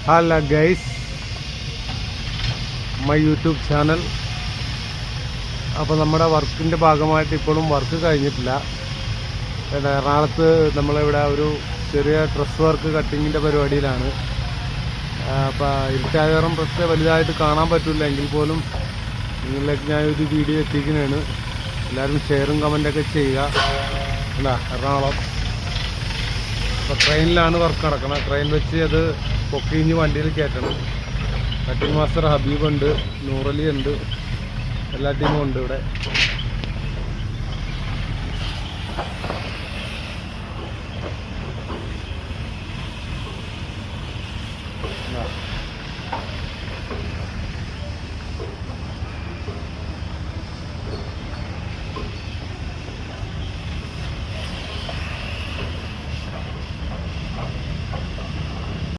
Hello guys, my YouTube channel. അപ്പോൾ നമ്മുടെ വർക്കിൻ്റെ ഭാഗമായിട്ട് ഇപ്പോഴും വർക്ക് കഴിഞ്ഞിട്ടില്ല. എറണാകുളത്ത് നമ്മളിവിടെ ഒരു ചെറിയ ഡ്രസ് വർക്ക് കട്ടിങ്ങിൻ്റെ പരിപാടിയിലാണ്. അപ്പോൾ ഇരുട്ടായതും പ്രശ്നം വലുതായിട്ട് കാണാൻ പറ്റില്ല, എങ്കിൽ പോലും നിങ്ങളിലേക്ക് ഞാനൊരു വീഡിയോ എത്തിക്കുന്നതാണ്. എല്ലാവരും ഷെയറും കമൻറ്റൊക്കെ ചെയ്യുക. അല്ല, എറണാകുളം അപ്പോൾ ട്രെയിനിലാണ് വർക്ക് നടക്കുന്നത്. ട്രെയിൻ വെച്ച് അത് പൊക്കിഞ്ഞ് വണ്ടിയിൽ കയറ്റണം. കട്ടിങ് മാസ്റ്റർ ഹബീബ് ഉണ്ട്, നൂറലി ഉണ്ട്, എല്ലാ ടീമും ഉണ്ട് ഇവിടെ.